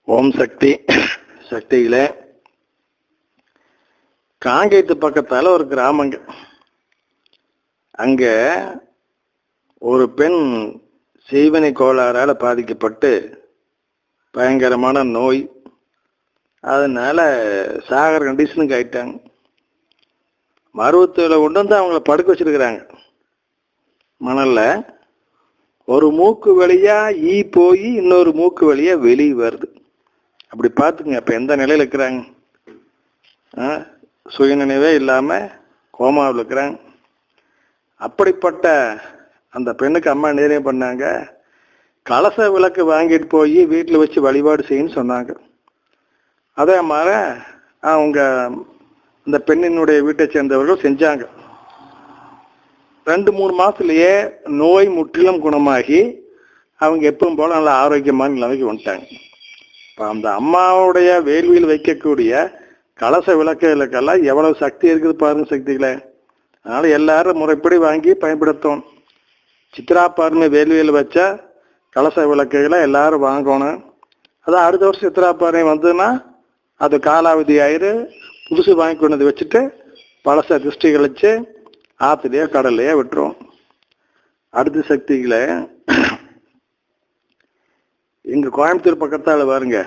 ஓம் சக்தி. சக்தியிலே காங்கேயத்து பக்கத்தால ஒரு கிராமங்க. அங்க ஒரு பெண் செய்வினை கோளாறால பாதிக்கப்பட்டு பயங்கரமான நோய், அதனால சாகர கண்டிஷனுக்கு ஆயிட்டாங்க. மருவத்தூரில் கொண்டு வந்து அவங்கள படுக்க வச்சிருக்கிறாங்க மணல்ல. ஒரு மூக்கு வழியா ஈ போய் இன்னொரு மூக்கு வழியா வெளியே வருது. அப்படி பார்த்துங்க அப்ப எந்த நிலையில இருக்கிறாங்க. சுயநினைவே இல்லாம கோமாவில் இருக்கிறாங்க. அப்படிப்பட்ட அந்த பெண்ணுக்கு அம்மா நேரே பண்ணாங்க, கலச விளக்கு வாங்கிட்டு போய் வீட்டில் வச்சு வழிபாடு செய்யணும்னு சொன்னாங்க. அதே மாதிரி அவங்க அந்த பெண்ணினுடைய வீட்டை சேர்ந்தவர்கள் செஞ்சாங்க. 2-3 மாசத்துலயே நோய் முற்றிலும் குணமாகி அவங்க எப்பவும் போல நல்ல ஆரோக்கியமான நிலைமைக்கு வந்துட்டாங்க. இப்போ அந்த அம்மாவுடைய வேள்வியில் வைக்கக்கூடிய கலச விளக்குகளுக்கெல்லாம் எவ்வளவு சக்தி இருக்குது பாருங்க சக்திகளை. அதனால எல்லாரும் முறைப்படி வாங்கி பயன்படுத்தணும். சித்ரா பௌர்ணமி வேள்வியில் வச்சா கலச விளக்குகளை எல்லாரும் வாங்கணும். அதான் அடுத்த வருஷம் சித்ரா பௌர்ணமி வந்ததுன்னா அது காலாவதி ஆயிரு, புதுசு வாங்கி கொண்டு வந்து வச்சுட்டு பழச திருஷ்டி கழிச்சு ஆற்றுலையோ கடல்லையோ விட்டுரும். அடுத்த சக்திகளை எங்க கோயம்புத்தூர் பக்கத்தால பாருங்க,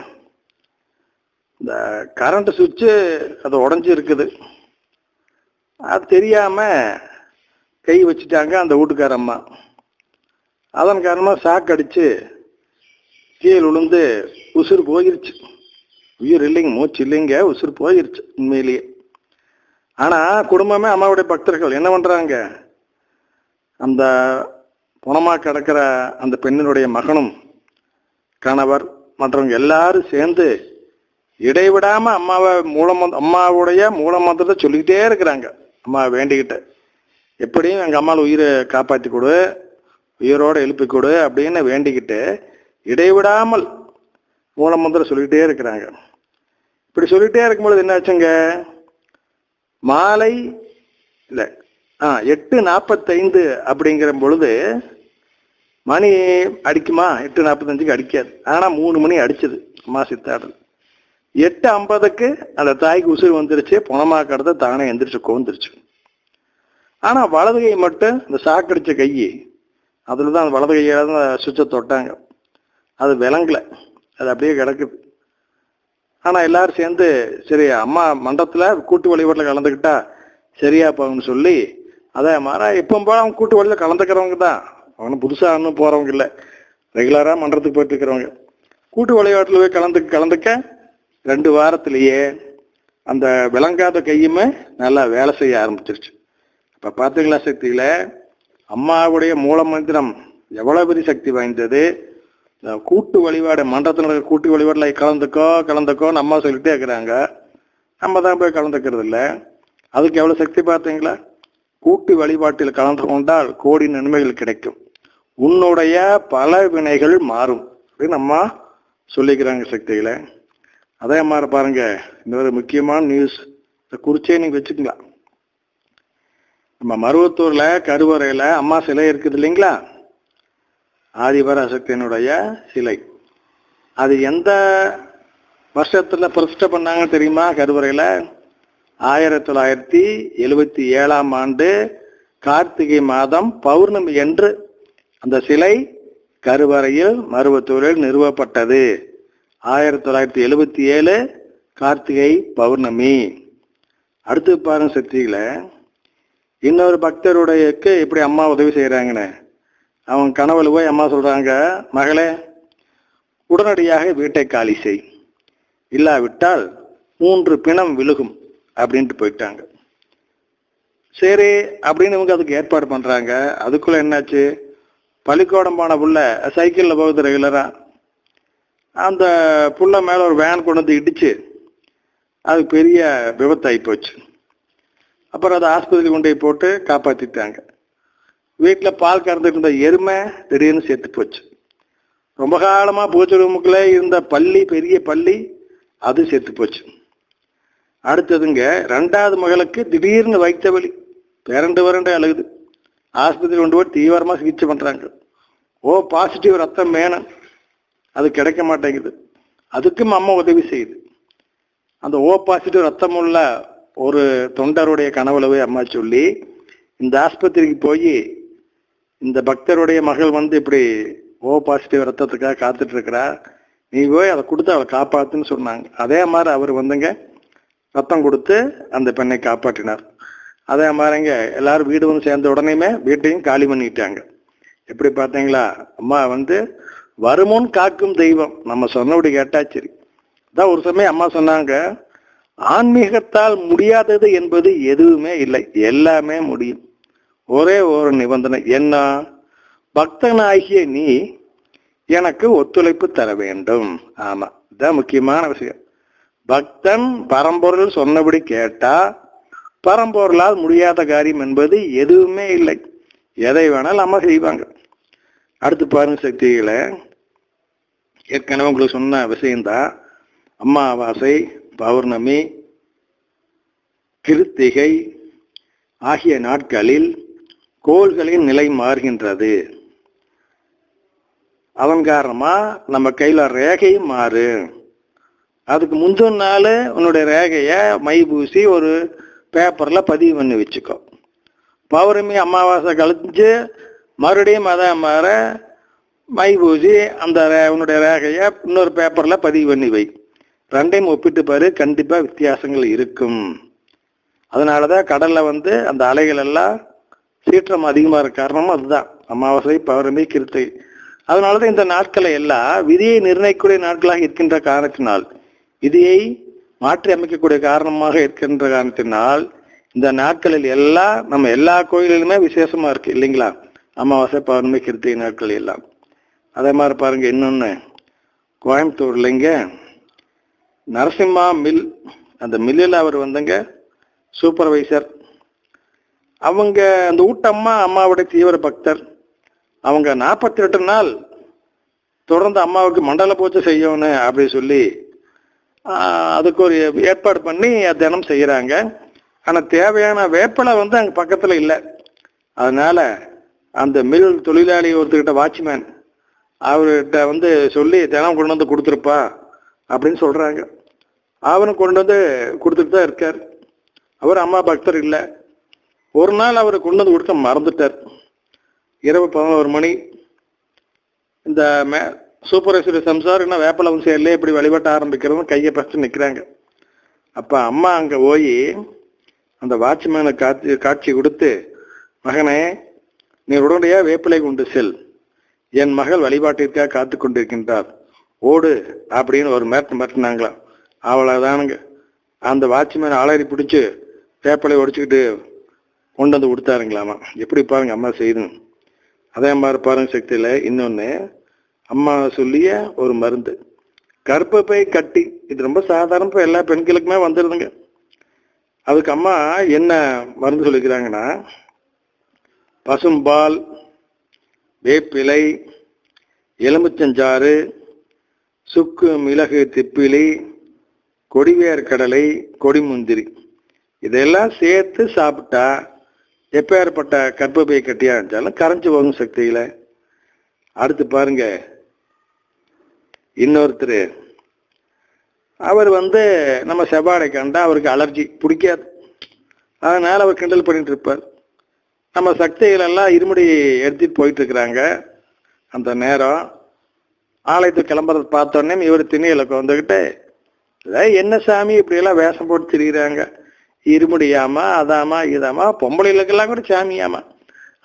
இந்த கரண்ட் சுவிட்சு அது உடஞ்சி இருக்குது. அது தெரியாம கை வச்சுட்டாங்க அந்த வீட்டுக்கார அம்மா. அதன் காரணமாக ஷாக் அடிச்சு கீழே விழுந்து உசுறு போயிருச்சு. உயிர் இல்லைங்க, மூச்சு இல்லைங்க, உசுறு போயிருச்சு உண்மையிலேயே. ஆனா குடும்பமே அம்மாவுடைய பக்தர்கள் என்ன பண்றாங்க, அந்த புணமா கிடக்கிற அந்த பெண்ணினுடைய மகனும் கணவர் மற்றவங்க எல்லாரும் சேர்ந்து இடைவிடாம அம்மாவுடைய மூல மந்திரத்தை சொல்லிக்கிட்டே இருக்கிறாங்க. அம்மா வேண்டிக்கிட்ட எப்படியும் எங்க அம்மாவை உயிரை காப்பாற்றி கொடு, உயிரோட எழுப்பி கொடு அப்படின்னு வேண்டிக்கிட்டு இடைவிடாமல் மூல மந்திரம் சொல்லிக்கிட்டே இருக்கிறாங்க. இப்படி சொல்லிக்கிட்டே இருக்கும்பொழுது என்ன ஆச்சுங்க, மாலை இல்லை 8:45 அப்படிங்கிற பொழுது மணி அடிக்குமா? 8:45 அடிக்காது. ஆனா 3 மணி அடிச்சது அம்மா சித்தாடல். 8:50 அந்த தாய்க்கு உசுறு வந்துருச்சு. புணமா கடத்த தானே எந்திரிச்சு கோந்துருச்சு. ஆனா வலது கை மட்டும் இந்த சாக்கடிச்ச கை, அதுலதான் அந்த வலது கையால தான் சுவிட்சை தொட்டாங்க. அது விளங்கல, அது அப்படியே கிடக்குது. ஆனா எல்லாரும் சேர்ந்து சரி அம்மா மண்டபத்துல கூட்டு வழிபாட்டில் கலந்துக்கிட்டா சரியா போகும்னு சொல்லி, அதே மாதிரி இப்போ போல அவங்க கூட்டு வழியில் கலந்துக்கிறவங்க தான், அவங்க புதுசாக இன்னும் போறவங்க இல்லை, ரெகுலரா மன்றத்துக்கு போயிட்டு இருக்கிறவங்க. கூட்டு வழிபாட்டில் போய் கலந்துக்க 2 வாரத்திலேயே அந்த விளங்காத கையுமே நல்லா வேலை செய்ய ஆரம்பிச்சிருச்சு. இப்ப பாத்தீங்களா சக்தியில அம்மாவுடைய மூல மந்திரம் எவ்வளவு பெரிய சக்தி வாய்ந்தது. கூட்டு வழிபாடு மன்றத்தினுடைய கூட்டு வழிபாடுல கலந்துக்கோன்னு அம்மா சொல்லிட்டே இருக்கிறாங்க. நம்ம தான் போய் கலந்துக்கிறது இல்லை. அதுக்கு எவ்வளவு சக்தி பார்த்தீங்களா. கூட்டு வழிபாட்டில் கலந்து கொண்டால் கோடி நன்மைகள் கிடைக்கும், உன்னுடைய பல வினைகள் மாறும் அப்படின்னு அம்மா சொல்லிக்கிறாங்க சக்திகளை. அதே மாதிரி பாருங்க, இன்னொரு முக்கியமான நியூஸ் குறிச்சே நீங்க வச்சுக்கலாம். நம்ம மருவத்தூர்ல கருவறையில அம்மா சிலை இருக்குது இல்லைங்களா, ஆதிபராசக்தியினுடைய சிலை. அது எந்த வருஷத்துல பிரதிஷ்டை பண்ணாங்கன்னு தெரியுமா? கருவறையில 1977ஆம் ஆண்டு கார்த்திகை மாதம் பௌர்ணமி என்று அந்த சிலை கருவறையில் மருவத்தூரில் நிறுவப்பட்டது. 1977 கார்த்திகை பௌர்ணமி. அடுத்து பாருங்க சக்திகளை, இன்னொரு பக்தருடையக்கு எப்படி அம்மா உதவி செய்யறாங்கன்னு. அவங்க கனவுல போய் அம்மா சொல்றாங்க, மகளே உடனடியாக வீட்டை காலி செய், இல்லாவிட்டால் 3 பிணம் விழுகும் அப்படின்ட்டு போயிட்டாங்க. சரி அப்படின்னு இவங்க அதுக்கு ஏற்பாடு பண்றாங்க. அதுக்குள்ள என்னாச்சு, பள்ளிக்கூடம் போன புள்ள சைக்கிள்ல போகுது ரெகுலரா, அந்த புள்ள மேல ஒரு வேன் கொண்டு வந்து இடிச்சு அது பெரிய விபத்தாகி போச்சு. அப்புறம் அதை ஆஸ்பத்திரி கொண்டு போய் போட்டு காப்பாத்திட்டாங்க. வீட்டில் பால் கறந்துட்டு இருந்த எருமை திடீர்னு செத்து போச்சு. ரொம்ப காலமா பூஜை ரூமுக்குள்ள இருந்த பள்ளி, பெரிய பள்ளி, அது செத்து போச்சு. அடுத்ததுங்க 2வது மகளுக்கு திடீர்னு வைத்த வலி, வறண்டு அழுகுது. ஆஸ்பத்திரி கொண்டு போய் தீவிரமா சிகிச்சை பண்றாங்க. பாசிட்டிவ் ரத்தம் வேணும், அது கிடைக்க மாட்டேங்குது. அதுக்கும் அம்மா உதவி செய்யுது. அந்த ஓ பாசிட்டிவ் ரத்தமுள்ள ஒரு தொண்டருடைய கனவுலவே அம்மா சொல்லி, இந்த ஆஸ்பத்திரிக்கு போய் இந்த பக்தருடைய மகள் வந்து இப்படி ஓ பாசிட்டிவ் ரத்தத்துக்காக காத்துட்டு இருக்கிறா, நீ போய் அதை கொடுத்து அவளை காப்பாத்துன்னு சொன்னாங்க. அதே மாதிரி அவர் வந்துங்க ரத்தம் கொடுத்து அந்த பெண்ணை காப்பாற்றினார். அதே மாதிரிங்க எல்லாரும் வீடு வந்து சேர்ந்த உடனேயுமே வீட்டையும் காலி பண்ணிட்டாங்க. எப்படி பார்த்தீங்களா, அம்மா வந்து வருமுன் காக்கும் தெய்வம். நம்ம சொன்னபடி கேட்டா சரி. அதான் ஒரு சமயம் அம்மா சொன்னாங்க, ஆன்மீகத்தால் முடியாதது என்பது எதுவுமே இல்லை, எல்லாமே முடியும். ஒரே ஒரு நிபந்தனை என்ன, பக்தனாகிய நீ எனக்கு ஒத்துழைப்பு தர வேண்டும். ஆமா, இதுதான் முக்கியமான விஷயம். பக்தன் பரம்பொருள் சொன்னபடி கேட்டா பரம்பொருளால் முடியாத காரியம் என்பது எதுவுமே இல்லை. எதை வேணாலும் அம்மா செய்வாங்க. அடுத்து பாருங்க சக்திகளை, ஏற்கனவே உங்களுக்கு சொன்ன விஷயம்தான். அமாவாசை, பௌர்ணமி, கிருத்திகை ஆகிய நாட்களில் கோள்களின் நிலை மாறுகின்றது. அதன் காரணமா நம்ம கையில ரேகையும் மாறு. அதுக்கு முந்தின நாள் உன்னுடைய ரேகைய மை பூசி ஒரு பேப்பர்ல பதிவு பண்ணி வச்சுக்கோ. பௌர்ணமி அமாவாசை கழிஞ்சு மறுபடியும் அதை மாற மை பூசி அந்த உன்னுடைய ரேகைய இன்னொரு பேப்பர்ல பதிவு பண்ணி வை. ரெண்டையும் ஒப்பிட்டு பாரு, கண்டிப்பா வித்தியாசங்கள் இருக்கும். அதனாலதான் கடல்ல வந்து அந்த அலைகள் எல்லாம் சீற்றம் அதிகமா இருக்க காரணமும் அதுதான். அமாவாசை, பௌர்ணமி, கிருத்திகை. அதனாலதான் இந்த நாட்களை எல்லாம் விதியை நிர்ணயிக்கக்கூடிய நாட்களாக இருக்கின்ற காரணத்தினால், விதியை மாற்றி அமைக்கக்கூடிய காரணமாக இருக்கின்ற காரணத்தினால் இந்த நாட்களில் எல்லாம் நம்ம எல்லா கோயிலிலுமே விசேஷமா இருக்கு இல்லைங்களா? அமாவாசை, பௌர்ணமி, கிருத்திகை நாட்கள் எல்லாம். அதே மாதிரி பாருங்க, இன்னொன்னு கோயம்புத்தூர்லங்க நரசிம்மா மில், அந்த மில்லில் அவர் வந்துங்க சூப்பர்வைசர். அவங்க அந்த ஊட்டம்மா அம்மாவுடைய தீவிர பக்தர். அவங்க 48 நாள் தொடர்ந்து அம்மாவுக்கு மண்டல பூஜை செய்யணும் அப்படி சொல்லி அதுக்கு ஒரு ஏற்பாடு பண்ணி தினம் செய்யறாங்க. ஆனா தேவையான வேப்பலை வந்து அங்க பக்கத்துல இல்லை. அதனால அந்த மில் தொழிலாளி ஒருத்தர்கிட்ட வாட்ச்மேன் அவர்கிட்ட வந்து சொல்லி தினம் கொண்டு வந்து கொடுத்துருப்பா அப்படின்னு சொல்றாங்க. அவனு கொண்டு வந்து கொடுத்துட்டு தான் இருக்கார். அவர் அம்மா பக்தர் இல்லை. ஒரு நாள் அவர் கொண்டு வந்து கொடுக்க மறந்துட்டார். இரவு 11 மணி. இந்த சூப்பர்வைசர் சம்சார் என்ன வேப்பலை வந்து சேர்ல இப்படி வழிபட்ட ஆரம்பிக்கிறதும் கையை பறிச்சு நிற்கிறாங்க. அப்ப அம்மா அங்க போய் அந்த வாட்ச்மேனை காட்சி கொடுத்து, மகனே நீ உடனடியா வேப்பிலை கொண்டு செல், என் மகள் வழிபாட்டிற்காக காத்து கொண்டிருக்கின்றார், ஓடு அப்படின்னு ஒரு மிரட்டினாங்களாம். அவ்வளவுதானுங்க. அந்த வாட்ச்மேன் ஆளறி பிடிச்சு வேப்பிலை ஒடிச்சுக்கிட்டு கொண்டு வந்து கொடுத்தாருங்களாமா. எப்படி பாருங்க அம்மா செய்யுதுன்னு. அதே மாதிரி பாருங்க சக்தியில இன்னொன்னு அம்மா சொல்லிய ஒரு மருந்து, கர்ப்பப்பை கட்டி. இது ரொம்ப சாதாரண எல்லா பெண்களுக்குமே வந்துருதுங்க. அதுக்கு அம்மா என்ன மருந்து சொல்லிக்கிறாங்கன்னா, பசும்பால், வேப்பிலை, எலுமிச்சஞ்சாறு, சுக்கு, மிளகு, திப்பிலி, கொடிவேர்க்கடலை, கொடிமுந்திரி இதெல்லாம் சேர்த்து சாப்பிட்டா எப்பேற்பட்ட கர்ப்பப்பை கட்டியா இருந்தாலும் கரைஞ்சு போகும் சக்தியில. அடுத்து பாருங்க, இன்னொருத்தர் அவர் வந்து நம்ம செவ்வாடை கண்டா அவருக்கு அலர்ஜி பிடிக்காது. அதனால அவர் கிண்டல் பண்ணிட்டு இருப்பார். நம்ம சக்திகளெல்லாம் இருமுடி எடுத்துட்டு போயிட்டு இருக்கிறாங்க. அந்த நேரம் ஆலயத்துக்கு கிளம்புறத பார்த்தோன்னே இவர் திண்ணையில வந்துக்கிட்டு, என்ன சாமி இப்படியெல்லாம் வேஷம் போட்டு திரிகிறாங்க, இருமுடியாமா அதாமா இதாமா, பொம்பளைகளுக்கெல்லாம் கூட சாமியாமா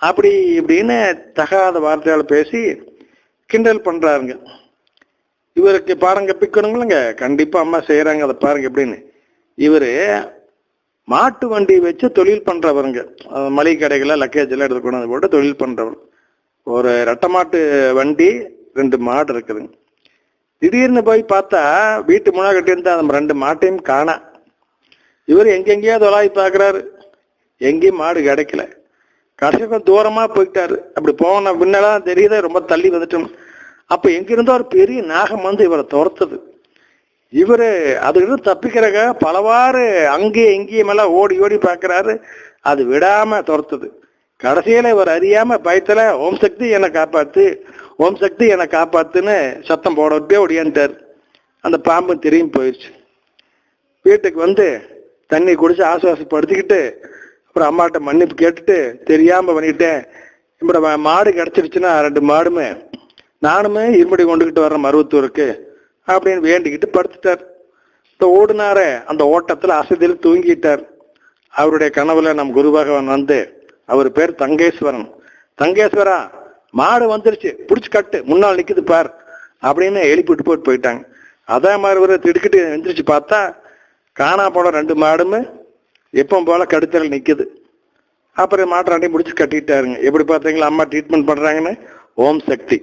அப்படி இப்படின்னு தகாத வார்த்தையால் பேசி கிண்டல் பண்றாருங்க. இவருக்கு பாடம் கற்பிக்கணுங்களங்க. கண்டிப்பா அம்மா செய்யறாங்க, அதை பாருங்க எப்படின்னு. இவரு மாட்டு வண்டி வச்சு தொழில் பண்றவருங்க. மளிகை கடைகளை லக்கேஜ் எல்லாம் எடுத்து கொண்டு வந்து போட்டு தொழில் பண்றவர். ஒரு ரெட்டை மாட்டு வண்டி, 2 மாடு இருக்குதுங்க. திடீர்னு போய் பார்த்தா வீட்டு முன்னா கட்டியிருந்தா அந்த 2 மாட்டையும் காணா. இவர் எங்கெங்கேயோ தொலாவி பார்க்குறாரு, எங்கேயும் மாடு கிடைக்கல. கடைசி தூரமா போயிட்டாரு. அப்படி போன பின்னெல்லாம் தெரியுது, ரொம்ப தள்ளி வந்துட்டோம். அப்ப எங்கிருந்தோ ஒரு பெரிய நாகம் வந்து இவரை துரத்துது. இவரு அதுக்கிட்ட தப்பிக்கிறக்க பலவாறு அங்கேயும் எங்கேயும் எல்லாம் ஓடி ஓடி பார்க்கிறாரு, அது விடாம துரத்துது. கடைசியில இவர் அறியாம பயத்துல ஓம் சக்தி என்னை காப்பாத்து, ஓம் சக்தி என்னை காப்பாத்துன்னு சத்தம் போடவே ஓடியான்ட்டார். அந்த பாம்பு திரும்பி போயிடுச்சு. வீட்டுக்கு வந்து தண்ணி குடிச்சு ஆசுவாசப்படுத்திக்கிட்டு அப்புறம் அம்மாட்ட மன்னிப்பு கேட்டுட்டு, தெரியாம பண்ணிட்டேன், இப்படி மாடு கிடைச்சிருச்சுன்னா 2 மாடுமே நானுமே இருமுடி கொண்டுகிட்டு வர்றேன் மருவத்தூருக்கு அப்படின்னு வேண்டிக்கிட்டு படுத்துட்டார். இந்த ஓடுனார அந்த ஓட்டத்துல அசதியில் தூங்கிட்டார். அவருடைய கனவுல நம் குரு பகவான் வந்து, அவர் பேர் தங்கேஸ்வரன், தங்கேஸ்வரா மாடு வந்துருச்சு, பிடிச்சி கட்டு, முன்னால் நிக்குது பார் அப்படின்னு எழுப்பிட்டு போயிட்டாங்க. அதே மாதிரி ஒரு திடுக்கிட்டு எந்திரிச்சு பார்த்தா காணா போன 2 மாடுமே எப்போ போல கடுத்தல் நிக்குது. அப்புறம் மாட்டை 2 முடிச்சு கட்டிட்டாருங்க. எப்படி பார்த்தீங்களா அம்மா ட்ரீட்மெண்ட் பண்றாங்கன்னு? ஓம் சக்தி.